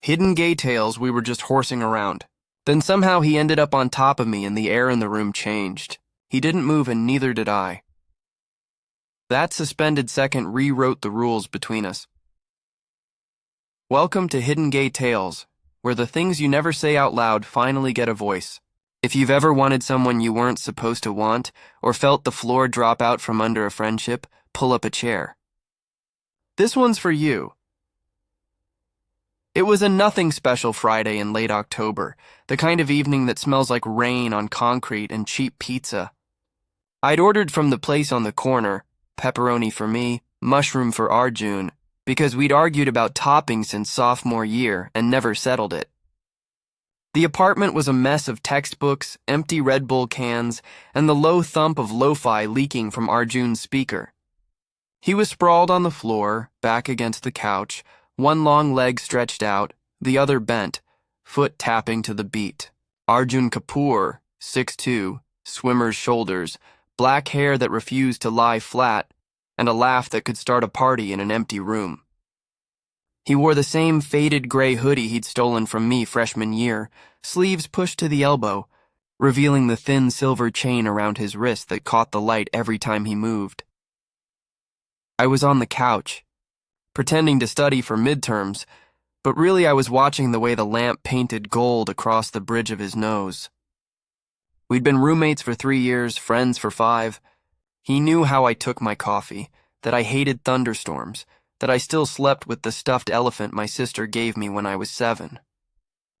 Hidden gay tales, we were just horsing around. Then somehow he ended up on top of me and the air in the room changed. He didn't move and neither did I. That suspended second rewrote the rules between us. Welcome to Hidden Gay Tales, where the things you never say out loud finally get a voice. If you've ever wanted someone you weren't supposed to want, or felt the floor drop out from under a friendship, pull up a chair. This one's for you. It was a nothing special Friday in late October, the kind of evening that smells like rain on concrete and cheap pizza. I'd ordered from the place on the corner, pepperoni for me, mushroom for Arjun, because we'd argued about toppings since sophomore year and never settled it. The apartment was a mess of textbooks, empty Red Bull cans, and the low thump of lo-fi leaking from Arjun's speaker. He was sprawled on the floor, back against the couch, one long leg stretched out, the other bent, foot tapping to the beat. Arjun Kapoor, 6'2", swimmer's shoulders, black hair that refused to lie flat, and a laugh that could start a party in an empty room. He wore the same faded gray hoodie he'd stolen from me freshman year, sleeves pushed to the elbow, revealing the thin silver chain around his wrist that caught the light every time he moved. I was on the couch, pretending to study for midterms, but really I was watching the way the lamp painted gold across the bridge of his nose. We'd been roommates for 3 years, friends for 5. He knew how I took my coffee, that I hated thunderstorms, that I still slept with the stuffed elephant my sister gave me when I was 7.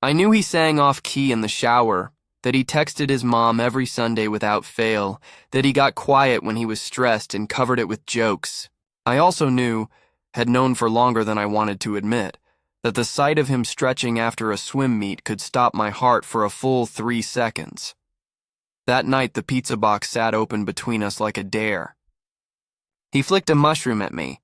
I knew he sang off-key in the shower, that he texted his mom every Sunday without fail, that he got quiet when he was stressed and covered it with jokes. I also knew, had known for longer than I wanted to admit, that the sight of him stretching after a swim meet could stop my heart for a full 3 seconds. That night the pizza box sat open between us like a dare. He flicked a mushroom at me.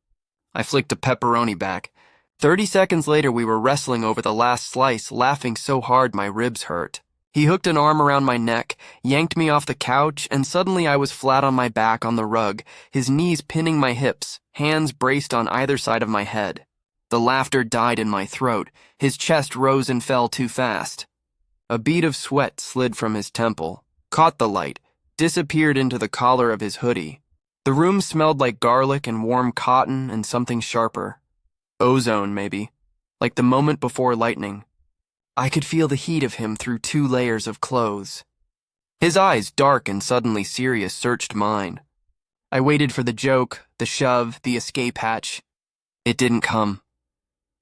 I flicked a pepperoni back. 30 seconds later we were wrestling over the last slice, laughing so hard my ribs hurt. He hooked an arm around my neck, yanked me off the couch, and suddenly I was flat on my back on the rug, his knees pinning my hips, hands braced on either side of my head. The laughter died in my throat. His chest rose and fell too fast. A bead of sweat slid from his temple, caught the light, disappeared into the collar of his hoodie. The room smelled like garlic and warm cotton and something sharper. Ozone, maybe. Like the moment before lightning. I could feel the heat of him through 2 layers of clothes. His eyes, dark and suddenly serious, searched mine. I waited for the joke, the shove, the escape hatch. It didn't come.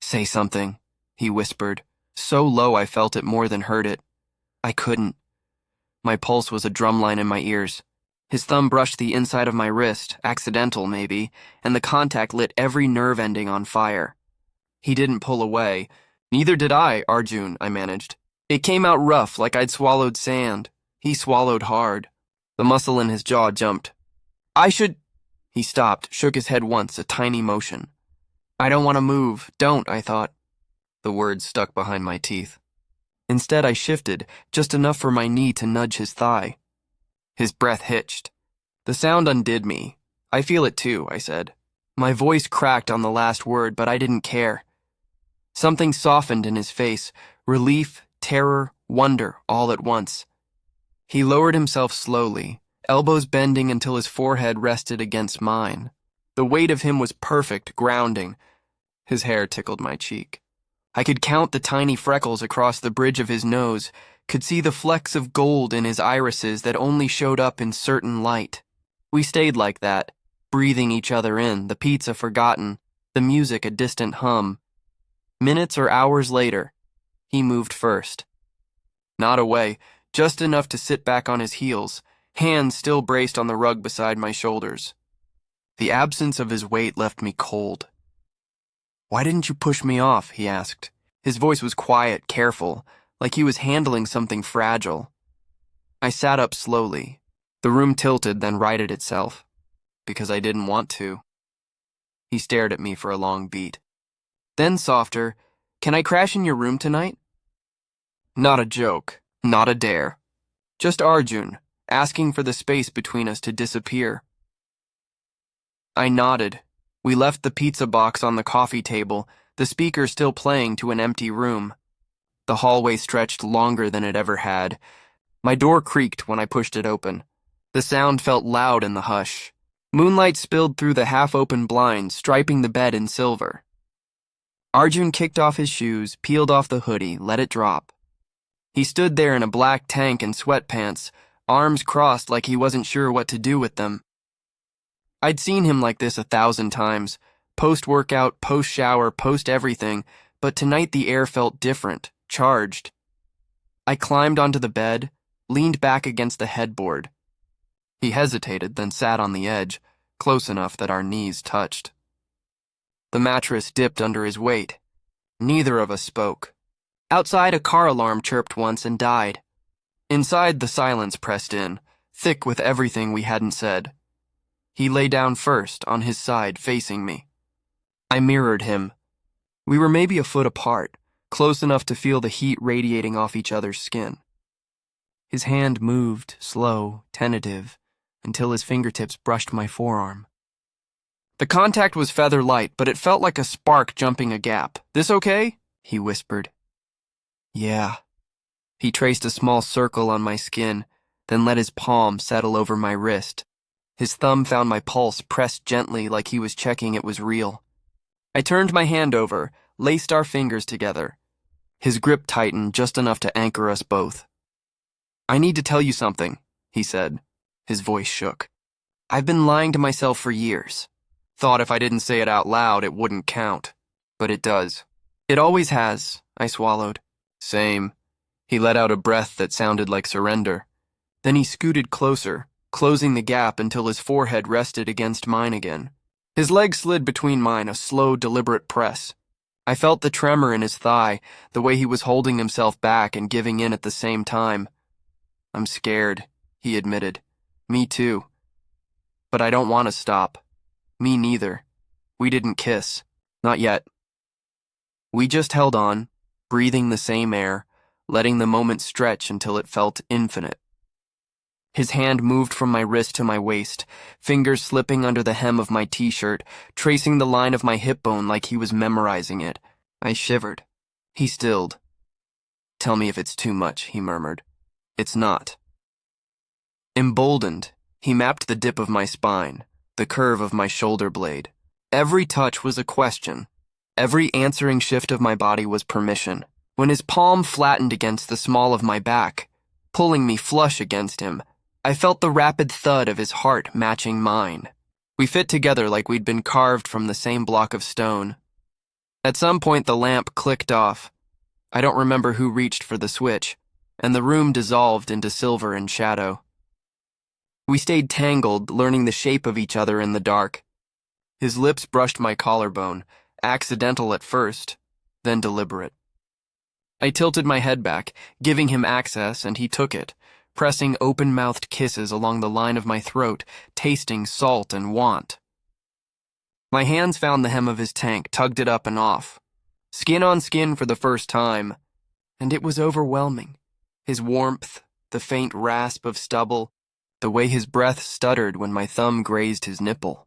Say something, he whispered, so low I felt it more than heard it. I couldn't. My pulse was a drumline in my ears. His thumb brushed the inside of my wrist, accidental maybe, and the contact lit every nerve ending on fire. He didn't pull away. Neither did I, Arjun, I managed. It came out rough, like I'd swallowed sand. He swallowed hard. The muscle in his jaw jumped. He stopped, shook his head once, a tiny motion. I don't want to move. Don't, I thought. The words stuck behind my teeth. Instead, I shifted, just enough for my knee to nudge his thigh. His breath hitched. The sound undid me. I feel it too, I said. My voice cracked on the last word, but I didn't care. Something softened in his face, relief, terror, wonder, all at once. He lowered himself slowly, elbows bending until his forehead rested against mine. The weight of him was perfect, grounding. His hair tickled my cheek. I could count the tiny freckles across the bridge of his nose, could see the flecks of gold in his irises that only showed up in certain light. We stayed like that, breathing each other in, the pizza forgotten, the music a distant hum. Minutes or hours later, he moved first. Not away, just enough to sit back on his heels, hands still braced on the rug beside my shoulders. The absence of his weight left me cold. Why didn't you push me off? He asked. His voice was quiet, careful, like he was handling something fragile. I sat up slowly. The room tilted, then righted itself. Because I didn't want to. He stared at me for a long beat. Then softer, can I crash in your room tonight? Not a joke, not a dare. Just Arjun, asking for the space between us to disappear. I nodded. We left the pizza box on the coffee table, the speaker still playing to an empty room. The hallway stretched longer than it ever had. My door creaked when I pushed it open. The sound felt loud in the hush. Moonlight spilled through the half-open blinds, striping the bed in silver. Arjun kicked off his shoes, peeled off the hoodie, let it drop. He stood there in a black tank and sweatpants, arms crossed like he wasn't sure what to do with them. I'd seen him like this 1,000 times, post-workout, post-shower, post-everything, but tonight the air felt different, charged. I climbed onto the bed, leaned back against the headboard. He hesitated, then sat on the edge, close enough that our knees touched. The mattress dipped under his weight. Neither of us spoke. Outside, a car alarm chirped once and died. Inside, the silence pressed in, thick with everything we hadn't said. He lay down first, on his side, facing me. I mirrored him. We were maybe a foot apart, close enough to feel the heat radiating off each other's skin. His hand moved, slow, tentative, until his fingertips brushed my forearm. The contact was feather light, but it felt like a spark jumping a gap. "This okay?" he whispered. "Yeah." He traced a small circle on my skin, then let his palm settle over my wrist. His thumb found my pulse, pressed gently like he was checking it was real. I turned my hand over, laced our fingers together. His grip tightened just enough to anchor us both. "I need to tell you something," he said. His voice shook. "I've been lying to myself for years. Thought if I didn't say it out loud, it wouldn't count. But it does. It always has," I swallowed. "Same." He let out a breath that sounded like surrender. Then he scooted closer, closing the gap until his forehead rested against mine again. His leg slid between mine, a slow, deliberate press. I felt the tremor in his thigh, the way he was holding himself back and giving in at the same time. "I'm scared," he admitted. "Me too. But I don't want to stop. Me neither. We didn't kiss. Not yet." We just held on, breathing the same air, letting the moment stretch until it felt infinite. His hand moved from my wrist to my waist, fingers slipping under the hem of my t-shirt, tracing the line of my hip bone like he was memorizing it. I shivered. He stilled. "Tell me if it's too much," he murmured. "It's not." Emboldened, he mapped the dip of my spine, the curve of my shoulder blade. Every touch was a question. Every answering shift of my body was permission. When his palm flattened against the small of my back, pulling me flush against him, I felt the rapid thud of his heart matching mine. We fit together like we'd been carved from the same block of stone. At some point, the lamp clicked off. I don't remember who reached for the switch, and the room dissolved into silver and shadow. We stayed tangled, learning the shape of each other in the dark. His lips brushed my collarbone, accidental at first, then deliberate. I tilted my head back, giving him access, and he took it, pressing open-mouthed kisses along the line of my throat, tasting salt and want. My hands found the hem of his tank, tugged it up and off. Skin on skin for the first time, and it was overwhelming. His warmth, the faint rasp of stubble, the way his breath stuttered when my thumb grazed his nipple.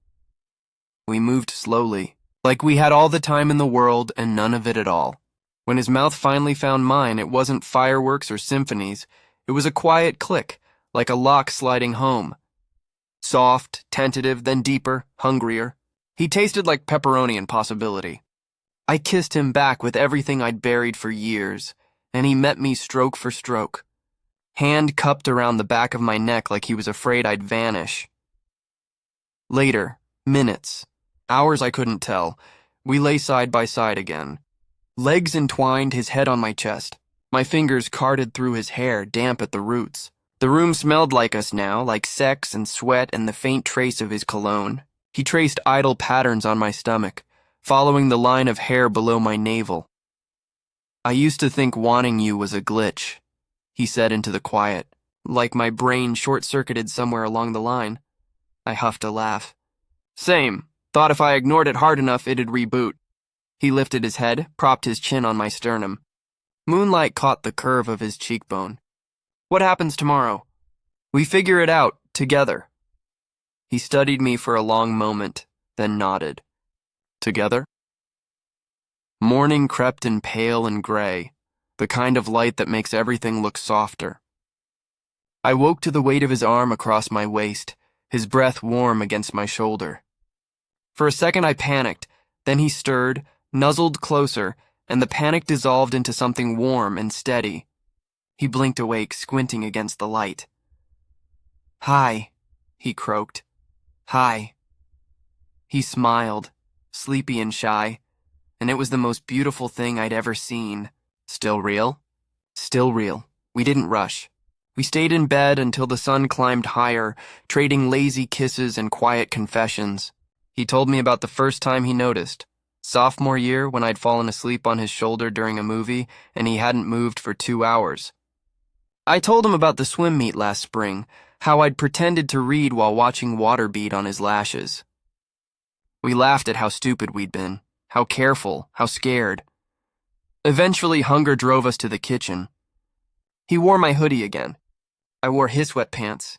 We moved slowly, like we had all the time in the world and none of it at all. When his mouth finally found mine, it wasn't fireworks or symphonies. It was a quiet click, like a lock sliding home. Soft, tentative, then deeper, hungrier. He tasted like pepperoni and possibility. I kissed him back with everything I'd buried for years, and he met me stroke for stroke. Hand cupped around the back of my neck like he was afraid I'd vanish. Later, minutes, hours I couldn't tell, we lay side by side again. Legs entwined, his head on my chest. My fingers carted through his hair, damp at the roots. The room smelled like us now, like sex and sweat and the faint trace of his cologne. He traced idle patterns on my stomach, following the line of hair below my navel. "I used to think wanting you was a glitch," he said into the quiet, like my brain short-circuited somewhere along the line. I huffed a laugh. "Same. Thought if I ignored it hard enough, it'd reboot." He lifted his head, propped his chin on my sternum. Moonlight caught the curve of his cheekbone. "What happens tomorrow?" "We figure it out, together." He studied me for a long moment, then nodded. "Together?" Morning crept in pale and gray, the kind of light that makes everything look softer. I woke to the weight of his arm across my waist, his breath warm against my shoulder. For a second I panicked, then he stirred, nuzzled closer, and the panic dissolved into something warm and steady. He blinked awake, squinting against the light. "Hi," he croaked. "Hi." He smiled, sleepy and shy, and it was the most beautiful thing I'd ever seen. "Still real?" "Still real. We didn't rush. We stayed in bed until the sun climbed higher, trading lazy kisses and quiet confessions. He told me about the first time he noticed, sophomore year when I'd fallen asleep on his shoulder during a movie and he hadn't moved for 2 hours. I told him about the swim meet last spring, how I'd pretended to read while watching water bead on his lashes. We laughed at how stupid we'd been, how careful, how scared. Eventually, hunger drove us to the kitchen. He wore my hoodie again. I wore his sweatpants.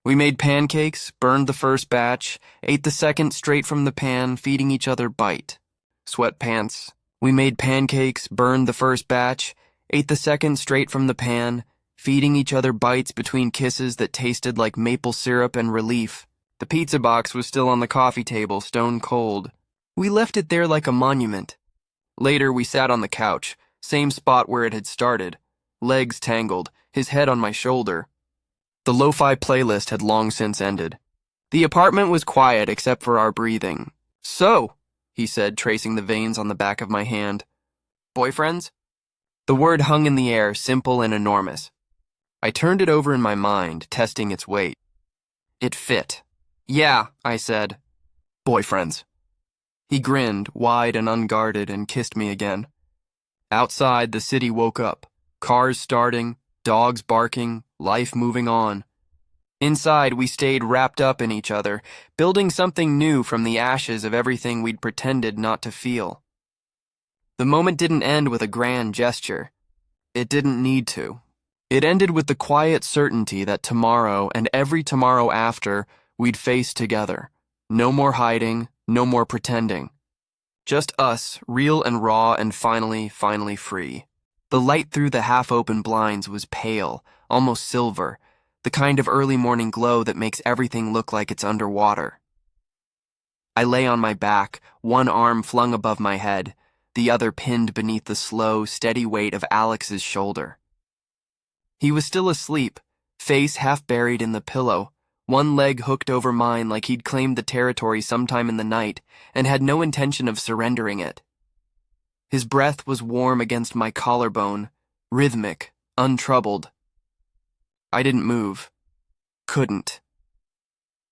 We made pancakes, burned the first batch, ate the second straight from the pan, feeding each other bite. Sweatpants. We made pancakes, burned the first batch, ate the second straight from the pan, feeding each other bites between kisses that tasted like maple syrup and relief. The pizza box was still on the coffee table, stone cold. We left it there like a monument. Later, we sat on the couch, same spot where it had started, legs tangled, his head on my shoulder. The lo-fi playlist had long since ended. The apartment was quiet except for our breathing. "So," he said, tracing the veins on the back of my hand. "Boyfriends?" The word hung in the air, simple and enormous. I turned it over in my mind, testing its weight. It fit. "Yeah," I said. "Boyfriends." He grinned, wide and unguarded, and kissed me again. Outside, the city woke up. Cars starting, dogs barking, life moving on. Inside, we stayed wrapped up in each other, building something new from the ashes of everything we'd pretended not to feel. The moment didn't end with a grand gesture. It didn't need to. It ended with the quiet certainty that tomorrow and every tomorrow after, we'd face together. No more hiding, no more pretending. Just us, real and raw and finally free. The light through the half-open blinds was pale, almost silver, the kind of early morning glow that makes everything look like it's underwater. I lay on my back, one arm flung above my head, the other pinned beneath the slow, steady weight of Alex's shoulder. He was still asleep, face half buried in the pillow, one leg hooked over mine like he'd claimed the territory sometime in the night and had no intention of surrendering it. His breath was warm against my collarbone, rhythmic, untroubled. I didn't move. Couldn't.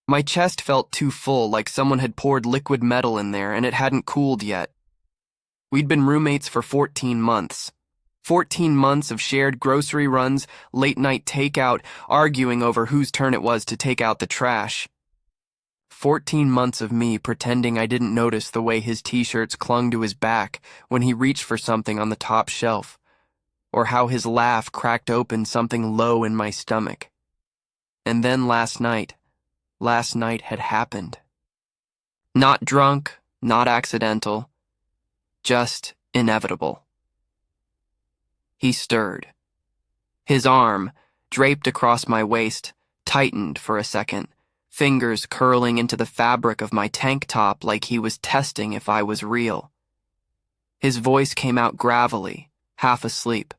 My chest felt too full, like someone had poured liquid metal in there and it hadn't cooled yet. We'd been roommates for 14 months. 14 months of shared grocery runs, late-night takeout, arguing over whose turn it was to take out the trash. 14 months of me pretending I didn't notice the way his t-shirts clung to his back when he reached for something on the top shelf, or how his laugh cracked open something low in my stomach. And then last night had happened. Not drunk, not accidental, just inevitable. He stirred. His arm, draped across my waist, tightened for a second, fingers curling into the fabric of my tank top like he was testing if I was real. His voice came out gravelly, half asleep.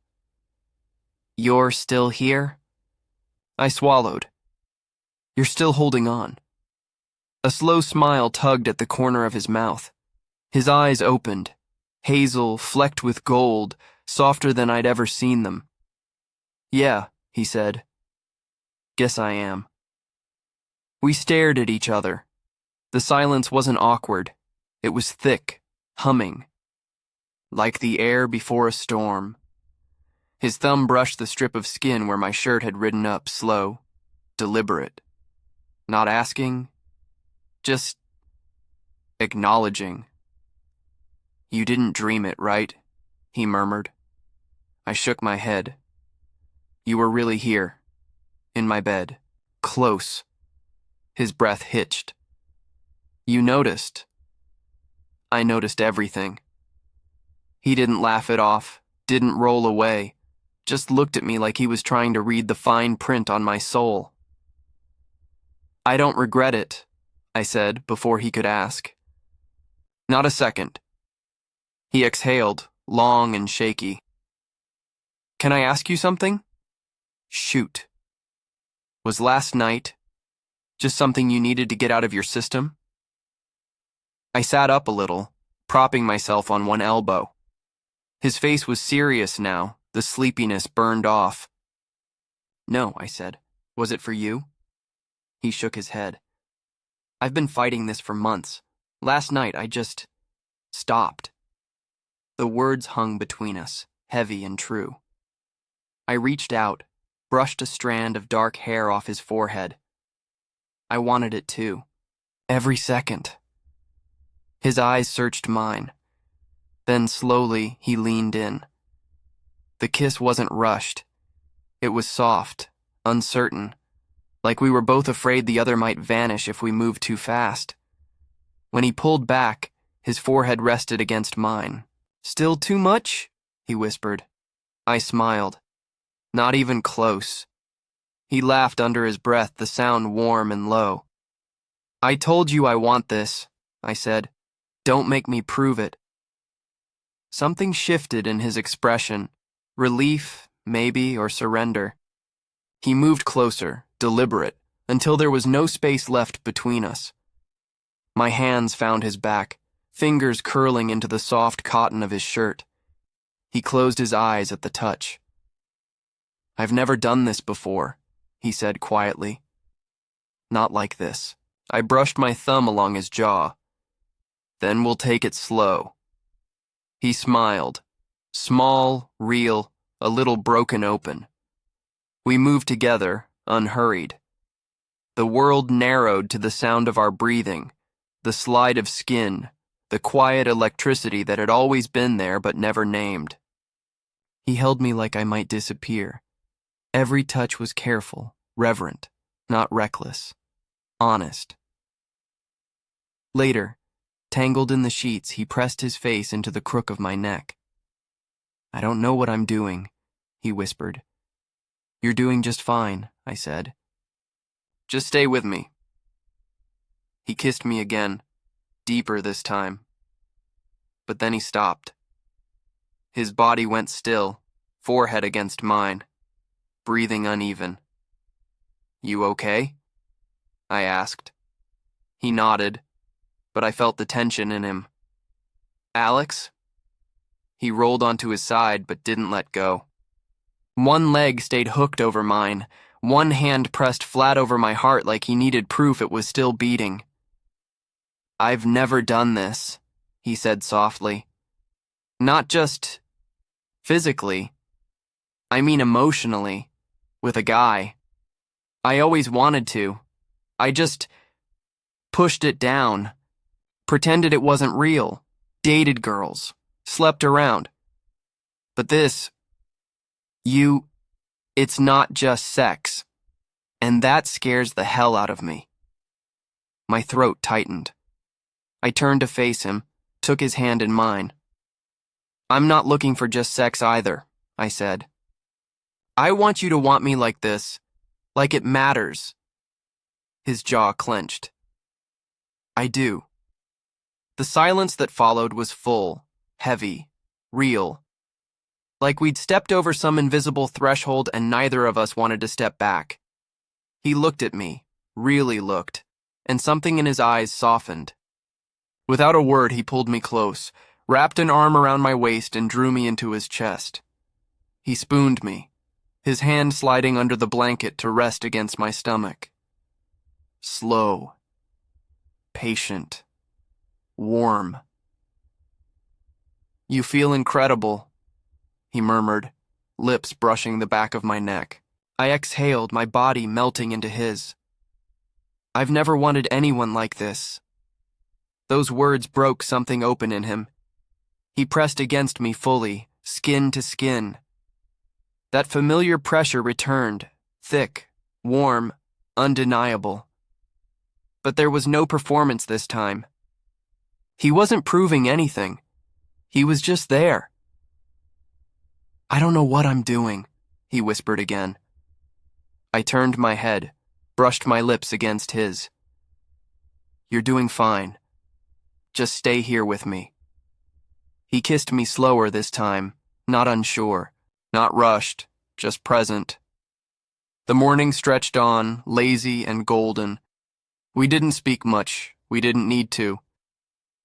"You're still here?" I swallowed. "You're still holding on." A slow smile tugged at the corner of his mouth. His eyes opened, hazel, flecked with gold, softer than I'd ever seen them. "Yeah," he said. "Guess I am." We stared at each other. The silence wasn't awkward. It was thick, humming. Like the air before a storm. His thumb brushed the strip of skin where my shirt had ridden up, slow, deliberate. Not asking, just acknowledging. "You didn't dream it, right?" he murmured. I shook my head. "You were really here, in my bed, close." His breath hitched. "You noticed." I noticed everything. He didn't laugh it off, didn't roll away, just looked at me like he was trying to read the fine print on my soul. "I don't regret it," I said before he could ask. "Not a second." He exhaled, long and shaky. "Can I ask you something?" "Shoot." "Was last night just something you needed to get out of your system?" I sat up a little, propping myself on one elbow. His face was serious now, the sleepiness burned off. "No," I said. "Was it for you?" He shook his head. "I've been fighting this for months. Last night I just stopped." The words hung between us, heavy and true. I reached out, brushed a strand of dark hair off his forehead. I wanted it too. Every second. His eyes searched mine. Then slowly he leaned in. The kiss wasn't rushed. It was soft, uncertain, like we were both afraid the other might vanish if we moved too fast. When he pulled back, his forehead rested against mine. "Still too much?" he whispered. I smiled. "Not even close." He laughed under his breath, the sound warm and low. "I told you I want this," I said. "Don't make me prove it." Something shifted in his expression. Relief, maybe, or surrender. He moved closer, deliberate, until there was no space left between us. My hands found his back, fingers curling into the soft cotton of his shirt. He closed his eyes at the touch. "I've never done this before," he said quietly. "Not like this." I brushed my thumb along his jaw. "Then we'll take it slow." He smiled. Small, real, a little broken open. We moved together, unhurried. The world narrowed to the sound of our breathing, the slide of skin, the quiet electricity that had always been there but never named. He held me like I might disappear. Every touch was careful, reverent, not reckless, honest. Later, tangled in the sheets, he pressed his face into the crook of my neck. "I don't know what I'm doing," he whispered. "You're doing just fine," I said. "Just stay with me." He kissed me again, deeper this time. But then he stopped. His body went still, forehead against mine, breathing uneven. "You okay?" I asked. He nodded, but I felt the tension in him. "Alex?" He rolled onto his side but didn't let go. One leg stayed hooked over mine, one hand pressed flat over my heart like he needed proof it was still beating. "I've never done this," he said softly. "Not just physically. I mean emotionally, with a guy. I always wanted to. I just pushed it down, pretended it wasn't real, dated girls, slept around. But this, it's not just sex. And that scares the hell out of me." My throat tightened. I turned to face him, took his hand in mine. "I'm not looking for just sex either," I said. "I want you to want me like this, like it matters." His jaw clenched. "I do." The silence that followed was full, heavy, real. Like we'd stepped over some invisible threshold and neither of us wanted to step back. He looked at me, really looked, and something in his eyes softened. Without a word, he pulled me close, wrapped an arm around my waist and drew me into his chest. He spooned me, his hand sliding under the blanket to rest against my stomach. Slow, patient, warm. "You feel incredible," he murmured, lips brushing the back of my neck. I exhaled, my body melting into his. "I've never wanted anyone like this." Those words broke something open in him. He pressed against me fully, skin to skin. That familiar pressure returned, thick, warm, undeniable. But there was no performance this time. He wasn't proving anything. He was just there, I don't know what I'm doing, he whispered again. I turned my head, brushed my lips against his. You're doing fine. Just stay here with me. He kissed me slower this time, not unsure, not rushed, just present. The morning stretched on, lazy and golden. We didn't speak much. We didn't need to.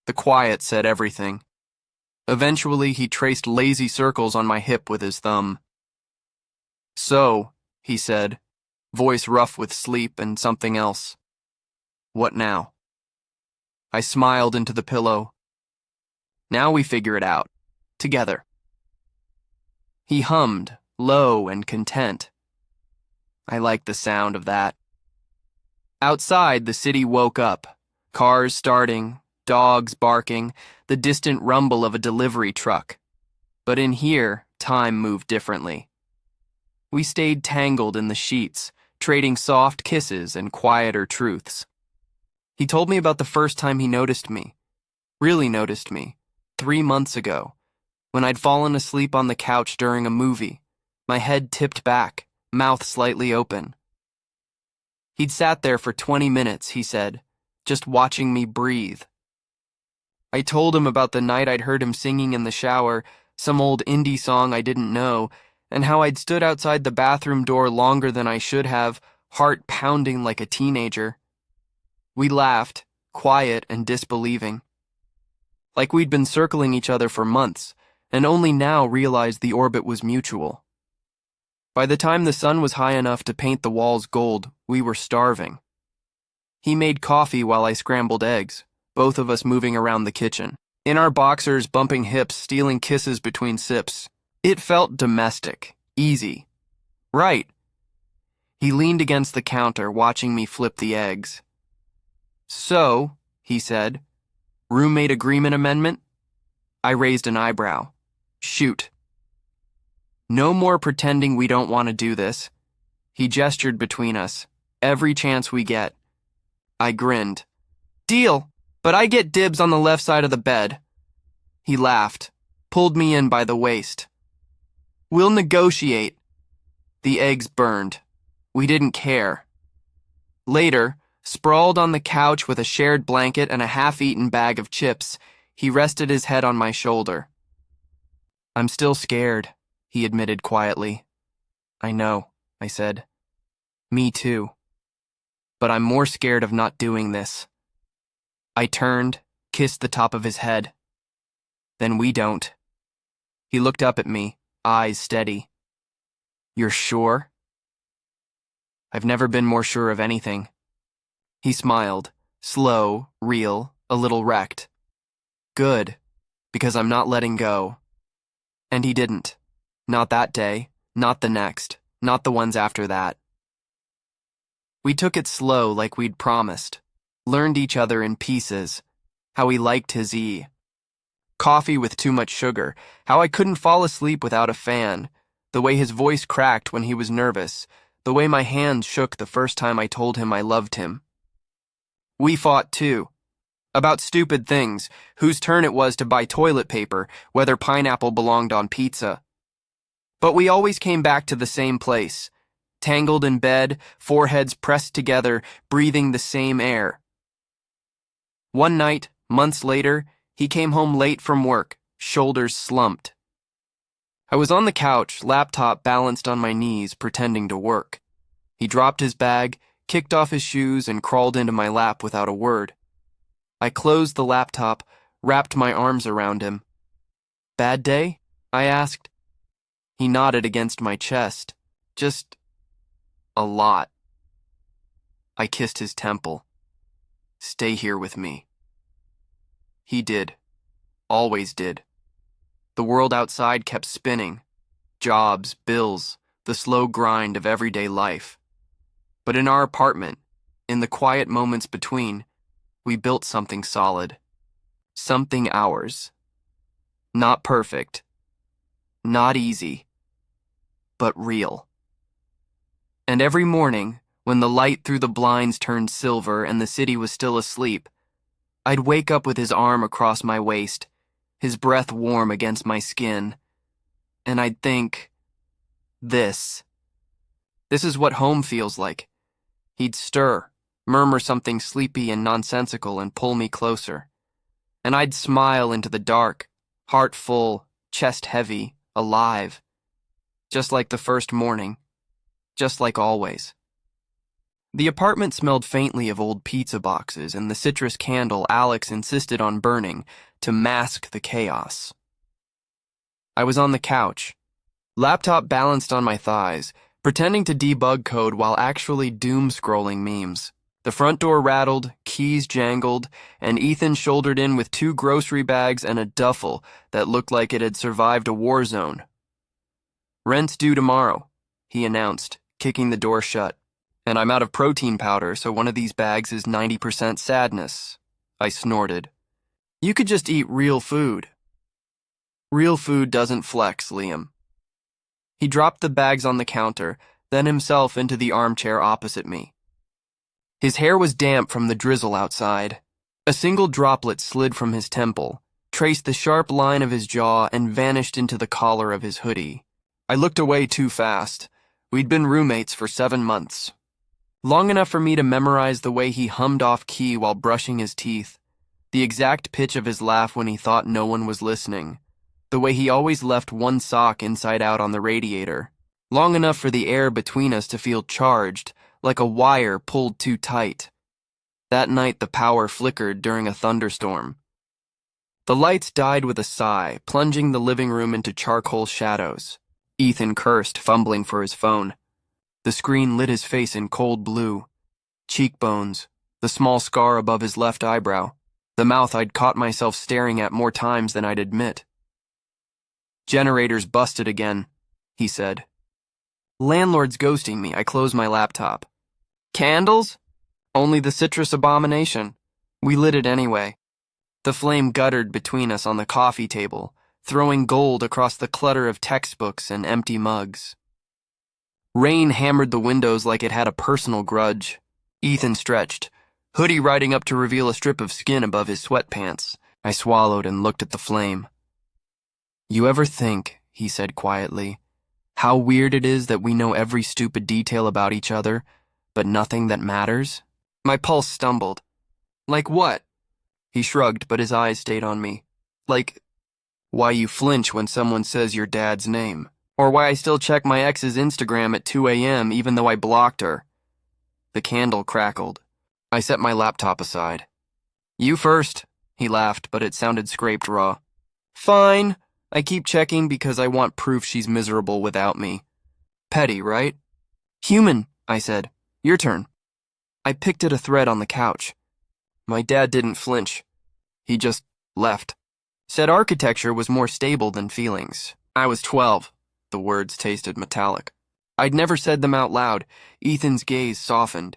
The quiet said everything. Eventually, he traced lazy circles on my hip with his thumb. So, he said, voice rough with sleep and something else. What now? I smiled into the pillow. Now we figure it out. Together. He hummed, low and content. I liked the sound of that. Outside, the city woke up. Cars starting, dogs barking, the distant rumble of a delivery truck. But in here, time moved differently. We stayed tangled in the sheets, trading soft kisses and quieter truths. He told me about the first time he noticed me, really noticed me, 3 months ago, when I'd fallen asleep on the couch during a movie, my head tipped back, mouth slightly open. He'd sat there for 20 minutes, he said, just watching me breathe. I told him about the night I'd heard him singing in the shower, some old indie song I didn't know, and how I'd stood outside the bathroom door longer than I should have, heart pounding like a teenager. We laughed, quiet and disbelieving. Like we'd been circling each other for months, and only now realized the orbit was mutual. By the time the sun was high enough to paint the walls gold, we were starving. He made coffee while I scrambled eggs, both of us moving around the kitchen. In our boxers, bumping hips, stealing kisses between sips. It felt domestic, easy. Right. He leaned against the counter, watching me flip the eggs. So, he said, roommate agreement amendment? I raised an eyebrow. Shoot. No more pretending we don't want to do this. He gestured between us. Every chance we get. I grinned. Deal, but I get dibs on the left side of the bed. He laughed, pulled me in by the waist. We'll negotiate. The eggs burned. We didn't care. Later, sprawled on the couch with a shared blanket and a half-eaten bag of chips, he rested his head on my shoulder. I'm still scared, he admitted quietly. I know, I said. Me too. But I'm more scared of not doing this. I turned, kissed the top of his head. Then we don't. He looked up at me, eyes steady. You're sure? I've never been more sure of anything. He smiled, slow, real, a little wrecked. Good, because I'm not letting go. And he didn't. Not that day, not the next, not the ones after that. We took it slow like we'd promised, learned each other in pieces, how he liked his coffee with too much sugar, how I couldn't fall asleep without a fan, the way his voice cracked when he was nervous, the way my hands shook the first time I told him I loved him. We fought too. About stupid things, whose turn it was to buy toilet paper, whether pineapple belonged on pizza. But we always came back to the same place, tangled in bed, foreheads pressed together, breathing the same air. One night, months later, he came home late from work, shoulders slumped. I was on the couch, laptop balanced on my knees, pretending to work. He dropped his bag, kicked off his shoes, and crawled into my lap without a word. I closed the laptop, wrapped my arms around him. Bad day? I asked. He nodded against my chest. Just a lot. I kissed his temple. Stay here with me. He did. Always did. The world outside kept spinning. Jobs, bills, the slow grind of everyday life. But in our apartment, in the quiet moments between, we built something solid. Something ours. Not perfect. Not easy. But real. And every morning, when the light through the blinds turned silver and the city was still asleep, I'd wake up with his arm across my waist, his breath warm against my skin, and I'd think, this. This is what home feels like. He'd stir, murmur something sleepy and nonsensical, and pull me closer. And I'd smile into the dark, heart full, chest heavy, alive. Just like the first morning. Just like always. The apartment smelled faintly of old pizza boxes and the citrus candle Alex insisted on burning to mask the chaos. I was on the couch, laptop balanced on my thighs, pretending to debug code while actually doom-scrolling memes. The front door rattled, keys jangled, and Ethan shouldered in with 2 grocery bags and a duffel that looked like it had survived a war zone. "Rent's due tomorrow," he announced, kicking the door shut. "And I'm out of protein powder, so one of these bags is 90% sadness." I snorted. "You could just eat real food." "Real food doesn't flex, Liam." He dropped the bags on the counter, then himself into the armchair opposite me. His hair was damp from the drizzle outside. A single droplet slid from his temple, traced the sharp line of his jaw, and vanished into the collar of his hoodie. I looked away too fast. We'd been roommates for 7 months. Long enough for me to memorize the way he hummed off key while brushing his teeth, the exact pitch of his laugh when he thought no one was listening, the way he always left one sock inside out on the radiator, long enough for the air between us to feel charged, like a wire pulled too tight. That night the power flickered during a thunderstorm. The lights died with a sigh, plunging the living room into charcoal shadows. Ethan cursed, fumbling for his phone. The screen lit his face in cold blue. Cheekbones, the small scar above his left eyebrow, the mouth I'd caught myself staring at more times than I'd admit. "Generator's busted again," he said. "Landlord's ghosting me." I closed my laptop. "Candles?" "Only the citrus abomination." We lit it anyway. The flame guttered between us on the coffee table, throwing gold across the clutter of textbooks and empty mugs. Rain hammered the windows like it had a personal grudge. Ethan stretched, hoodie riding up to reveal a strip of skin above his sweatpants. I swallowed and looked at the flame. "You ever think," he said quietly, "how weird it is that we know every stupid detail about each other, but nothing that matters?" My pulse stumbled. "Like what?" He shrugged, but his eyes stayed on me. "Like, why you flinch when someone says your dad's name. Or why I still check my ex's Instagram at 2 a.m. even though I blocked her." The candle crackled. I set my laptop aside. "You first," he laughed, but it sounded scraped raw. "Fine. I keep checking because I want proof she's miserable without me. Petty, right?" "Human," I said. "Your turn." I picked at a thread on the couch. My dad didn't flinch. He just left. Said architecture was more stable than feelings. I was 12. The words tasted metallic. I'd never said them out loud. Ethan's gaze softened.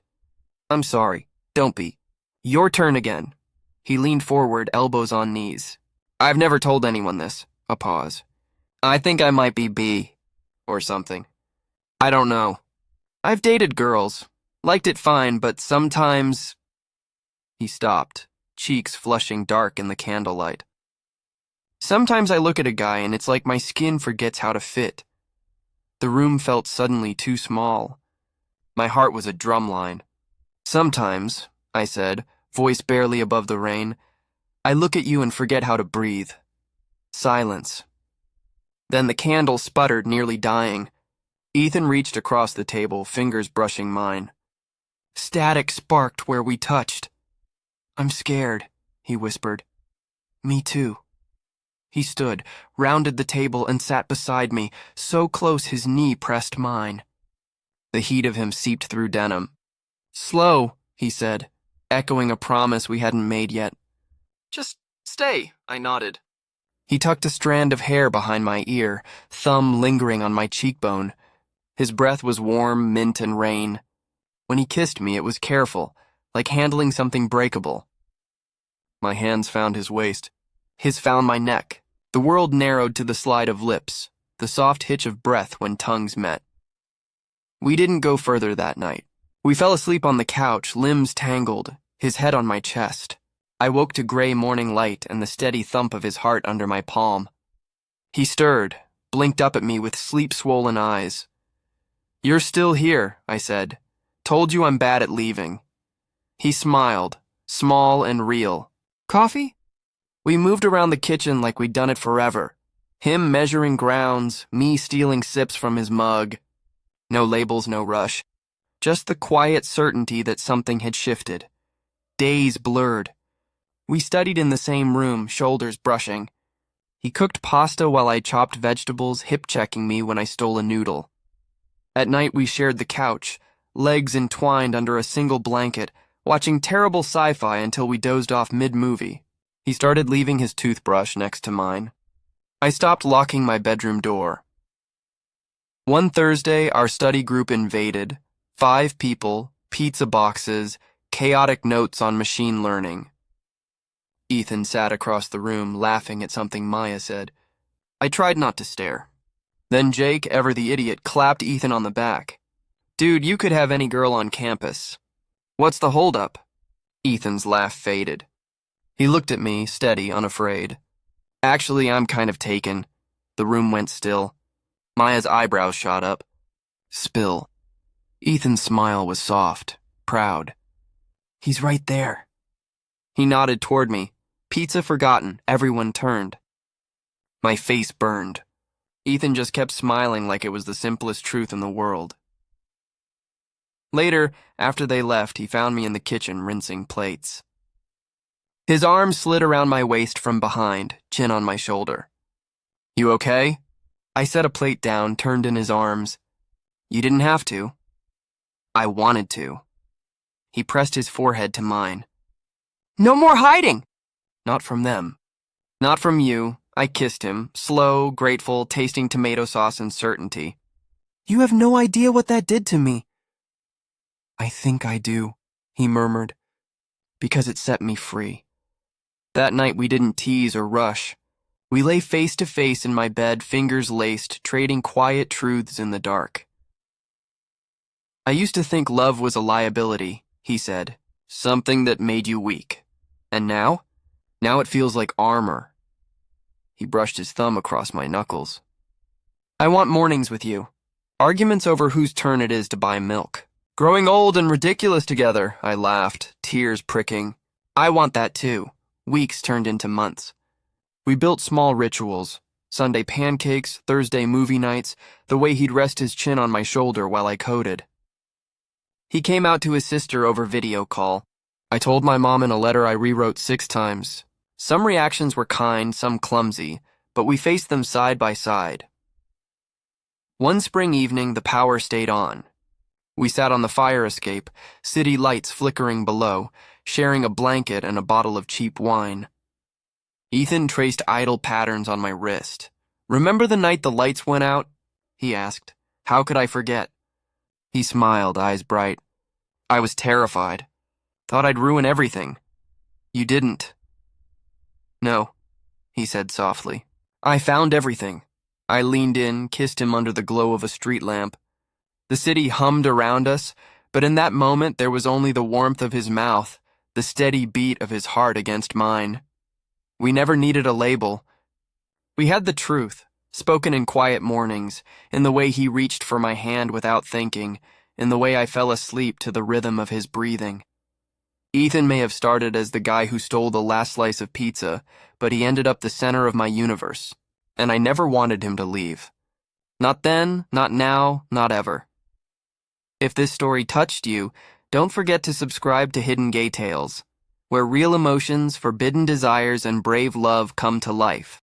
"I'm sorry. Don't be. Your turn again." He leaned forward, elbows on knees. "I've never told anyone this." A pause. "I think I might be bi, or something. I don't know. I've dated girls. Liked it fine, but sometimes..." He stopped, cheeks flushing dark in the candlelight. "Sometimes I look at a guy and it's like my skin forgets how to fit." The room felt suddenly too small. My heart was a drumline. "Sometimes," I said, voice barely above the rain, "I look at you and forget how to breathe." Silence. Then the candle sputtered, nearly dying. Ethan reached across the table, fingers brushing mine. Static sparked where we touched. "I'm scared," he whispered. "Me too." He stood, rounded the table, and sat beside me, so close his knee pressed mine. The heat of him seeped through denim. "Slow," he said, echoing a promise we hadn't made yet. "Just stay," I nodded. He tucked a strand of hair behind my ear, thumb lingering on my cheekbone. His breath was warm, mint and rain. When he kissed me, it was careful, like handling something breakable. My hands found his waist. His found my neck. The world narrowed to the slide of lips, the soft hitch of breath when tongues met. We didn't go further that night. We fell asleep on the couch, limbs tangled, his head on my chest. I woke to gray morning light and the steady thump of his heart under my palm. He stirred, blinked up at me with sleep-swollen eyes. "You're still here," I said. "Told you I'm bad at leaving." He smiled, small and real. "Coffee?" We moved around the kitchen like we'd done it forever. Him measuring grounds, me stealing sips from his mug. No labels, no rush. Just the quiet certainty that something had shifted. Days blurred. We studied in the same room, shoulders brushing. He cooked pasta while I chopped vegetables, hip-checking me when I stole a noodle. At night we shared the couch, legs entwined under a single blanket, watching terrible sci-fi until we dozed off mid-movie. He started leaving his toothbrush next to mine. I stopped locking my bedroom door. One Thursday, our study group invaded. 5 people, pizza boxes, chaotic notes on machine learning. Ethan sat across the room, laughing at something Maya said. I tried not to stare. Then Jake, ever the idiot, clapped Ethan on the back. "Dude, you could have any girl on campus. What's the holdup?" Ethan's laugh faded. He looked at me, steady, unafraid. "Actually, I'm kind of taken." The room went still. Maya's eyebrows shot up. "Spill." Ethan's smile was soft, proud. "He's right there." He nodded toward me. Pizza forgotten, everyone turned. My face burned. Ethan just kept smiling like it was the simplest truth in the world. Later, after they left, he found me in the kitchen rinsing plates. His arm slid around my waist from behind, chin on my shoulder. "You okay?" I set a plate down, turned in his arms. "You didn't have to." "I wanted to." He pressed his forehead to mine. "No more hiding!" "Not from them. Not from you." I kissed him, slow, grateful, tasting tomato sauce and certainty. "You have no idea what that did to me." "I think I do," he murmured, "because it set me free." That night we didn't tease or rush. We lay face to face in my bed, fingers laced, trading quiet truths in the dark. "I used to think love was a liability," he said, "something that made you weak. And now? Now it feels like armor." He brushed his thumb across my knuckles. "I want mornings with you. Arguments over whose turn it is to buy milk. Growing old and ridiculous together," I laughed, tears pricking. "I want that too." Weeks turned into months. We built small rituals. Sunday pancakes, Thursday movie nights, the way he'd rest his chin on my shoulder while I coded. He came out to his sister over video call. I told my mom in a letter I rewrote 6 times. Some reactions were kind, some clumsy, but we faced them side by side. One spring evening, the power stayed on. We sat on the fire escape, city lights flickering below, sharing a blanket and a bottle of cheap wine. Ethan traced idle patterns on my wrist. "Remember the night the lights went out?" he asked. "How could I forget?" He smiled, eyes bright. "I was terrified. Thought I'd ruin everything." "You didn't." "No," he said softly. "I found everything." I leaned in, kissed him under the glow of a street lamp. The city hummed around us, but in that moment there was only the warmth of his mouth, the steady beat of his heart against mine. We never needed a label. We had the truth, spoken in quiet mornings, in the way he reached for my hand without thinking, in the way I fell asleep to the rhythm of his breathing. Ethan may have started as the guy who stole the last slice of pizza, but he ended up the center of my universe, and I never wanted him to leave. Not then, not now, not ever. If this story touched you, don't forget to subscribe to Hidden Gay Tales, where real emotions, forbidden desires, and brave love come to life.